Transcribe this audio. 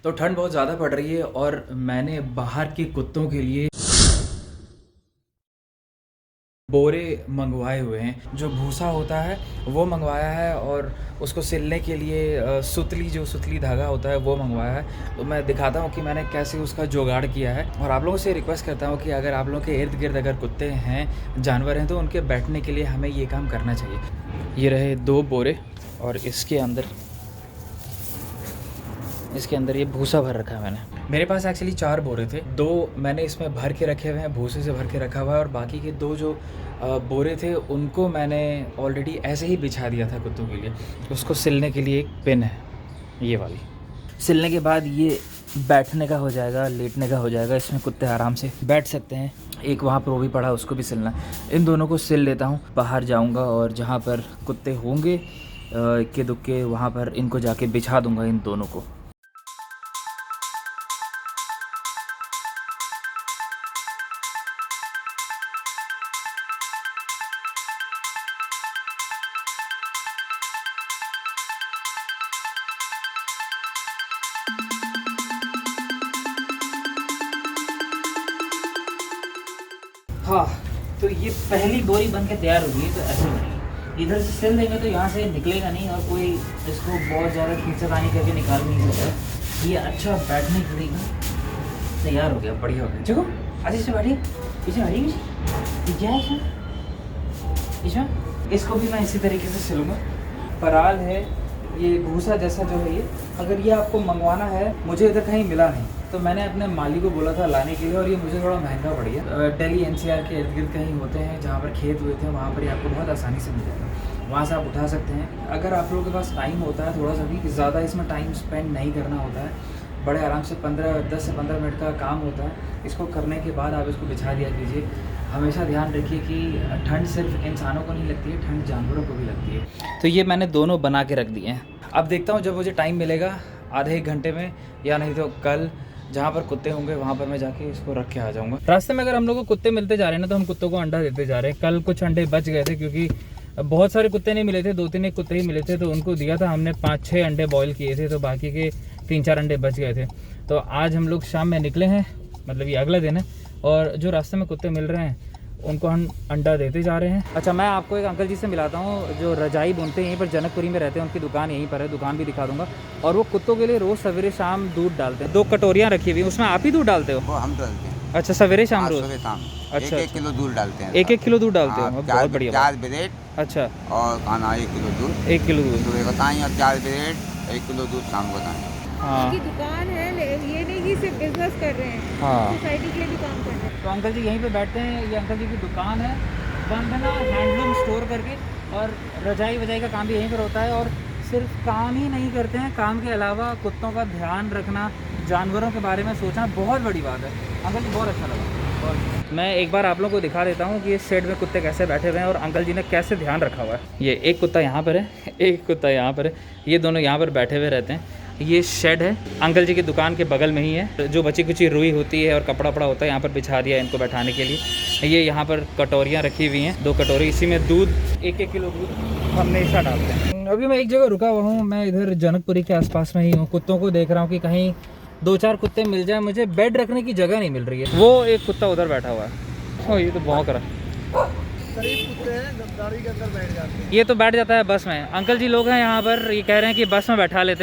तो ठंड बहुत ज़्यादा पड़ रही है और मैंने बाहर के कुत्तों के लिए बोरे मंगवाए हुए हैं। जो भूसा होता है वो मंगवाया है और उसको सिलने के लिए सुतली धागा होता है वो मंगवाया है। तो मैं दिखाता हूँ कि मैंने कैसे उसका जुगाड़ किया है और आप लोगों से रिक्वेस्ट करता हूँ कि अगर आप लोगों के इर्द गिर्द अगर कुत्ते हैं, जानवर हैं, तो उनके बैठने के लिए हमें ये काम करना चाहिए। ये रहे 2 बोरे और इसके अंदर ये भूसा भर रखा है मैंने। मेरे पास एक्चुअली 4 बोरे थे, 2 मैंने इसमें भर के रखे हुए हैं, भूसे से भर के रखा हुआ है, और बाकी के 2 जो बोरे थे उनको मैंने ऑलरेडी ऐसे ही बिछा दिया था कुत्तों के लिए। उसको सिलने के लिए एक पिन है, ये वाली। सिलने के बाद ये बैठने का हो जाएगा, लेटने का हो जाएगा, इसमें कुत्ते आराम से बैठ सकते हैं। एक वहाँ पर वो भी पड़ा, उसको भी सिलना। इन दोनों को सिल लेता हूँ, बाहर जाऊँगा और जहाँ पर कुत्ते होंगे इक्के दुक्के वहाँ पर इनको जाके बिछा दूँगा, इन दोनों को। हाँ, तो ये पहली बोरी बन के तैयार होगी। तो ऐसे बनेगी, इधर से सिल देंगे तो यहाँ से निकलेगा नहीं और कोई इसको बहुत ज़्यादा खींचातानी करके निकाल नहीं सकता। ये अच्छा बैठने के लिए तैयार हो गया, बढ़िया हो गया। चलो आज इसमें बैठिए, इसमें बैठिए, क्या है इसमें। इसको भी मैं इसी तरीके से सिलूँगा। पराल है, ये भूसा जैसा जो है ये, अगर ये आपको मंगवाना है, मुझे इधर कहीं मिला नहीं तो मैंने अपने माली को बोला था लाने के लिए, और ये मुझे थोड़ा महंगा पड़ गया। दिल्ली NCR के इर्द गिर्द कहीं होते हैं जहाँ पर खेत हुए थे, वहाँ पर आपको बहुत आसानी से मिल जाएगा, वहाँ से आप उठा सकते हैं। अगर आप लोगों के पास टाइम होता है थोड़ा सा भी, ज़्यादा इसमें टाइम स्पेंड नहीं करना होता है, बड़े आराम से 10 से 15 मिनट का काम होता है। इसको करने के बाद आप इसको बिछा दिया कीजिए। हमेशा ध्यान रखिए कि ठंड सिर्फ इंसानों को नहीं लगती है, ठंड जानवरों को भी लगती है। तो ये मैंने दोनों बना के रख दिए हैं। अब देखता हूँ जब मुझे टाइम मिलेगा आधे 1 घंटे में, या नहीं तो कल जहाँ पर कुत्ते होंगे वहाँ पर मैं जाके इसको रख के आ जाऊँगा। रास्ते में अगर हम लोग को कुत्ते मिलते जा रहे हैं ना, तो हम कुत्तों को अंडा देते जा रहे हैं। कल कुछ अंडे बच गए थे क्योंकि बहुत सारे कुत्ते नहीं मिले थे, 2-3 एक कुत्ते ही मिले थे, तो उनको दिया था हमने। 5-6 अंडे बॉयल किए थे, तो बाकी के 3-4 अंडे बच गए थे। तो आज हम लोग शाम में निकले हैं, मतलब ये अगला दिन है, और जो रास्ते में कुत्ते मिल रहे हैं उनको हम अंडा देते जा रहे हैं। अच्छा, मैं आपको एक अंकल जी से मिलाता हूँ जो रजाई बुनते हैं, यहीं पर जनकपुरी में रहते हैं, उनकी दुकान यहीं पर है, दुकान भी दिखा दूंगा। और वो कुत्तों के लिए रोज़ सवेरे शाम दूध डालते हैं। 2 कटोरियाँ रखी हुई, उसमें आप ही दूध डालते हो? वो हम डालते हैं। अच्छा, सवेरे शाम रोज? शाम। अच्छा, 1 किलो दूध डालते हैं। 1 किलो दूध डालते हो? बहुत बढ़िया। 4 ब्रेड। अच्छा, और खाना 1 किलो दूध। 1 किलो दूध सुबह बताएं, और 4 ब्रेड 1 किलो दूध शाम को बताएं। हाँ, की दुकान है, ये नहीं कि सिर्फ बिजनेस कर रहे हैं, हाँ। सोसाइटी के लिए भी काम कर रहे हैं। तो अंकल जी यहीं पे बैठते हैं। ये अंकल जी की दुकान है, बंधना हैंडलूम स्टोर करके, और रजाई वजाई का काम भी यहीं पर होता है। और सिर्फ काम ही नहीं करते हैं, काम के अलावा कुत्तों का ध्यान रखना, जानवरों के बारे में सोचना बहुत बड़ी बात है। अंकल जी बहुत अच्छा लगा। और मैं एक बार आप लोगों को दिखा देता हूँ कि ये शेड में कुत्ते कैसे बैठे हुए हैं और अंकल जी ने कैसे ध्यान रखा हुआ है। ये एक कुत्ता यहाँ पर है, एक कुत्ता यहाँ पर है, ये दोनों यहाँ पर बैठे हुए रहते हैं। ये शेड है, अंकल जी की दुकान के बगल में ही है। जो बची कुची रुई होती है और कपड़ा वपड़ा होता है यहाँ पर बिछा दिया है इनको बैठाने के लिए। ये यहाँ पर कटोरियाँ रखी हुई हैं, 2 कटोरी, इसी में दूध 1-1 किलो दूध हमेशा डालते हैं। अभी मैं एक जगह रुका हुआ हूँ, मैं इधर जनकपुरी के आसपास में ही हूँ। कुत्तों को देख रहा हूँ कि कहीं 2-4 कुत्ते मिल जाए। मुझे बेड रखने की जगह नहीं मिल रही है। वो एक कुत्ता उधर बैठा हुआ है, ये तो भौंक रहा। कुत्ते हैं, गाड़ी के अंदर बैठ जाते हैं। ये तो बैठ जाता है बस में। अंकल जी लोग हैं यहाँ पर, ये कह रहे हैं कि बस में बैठा लेते हैं।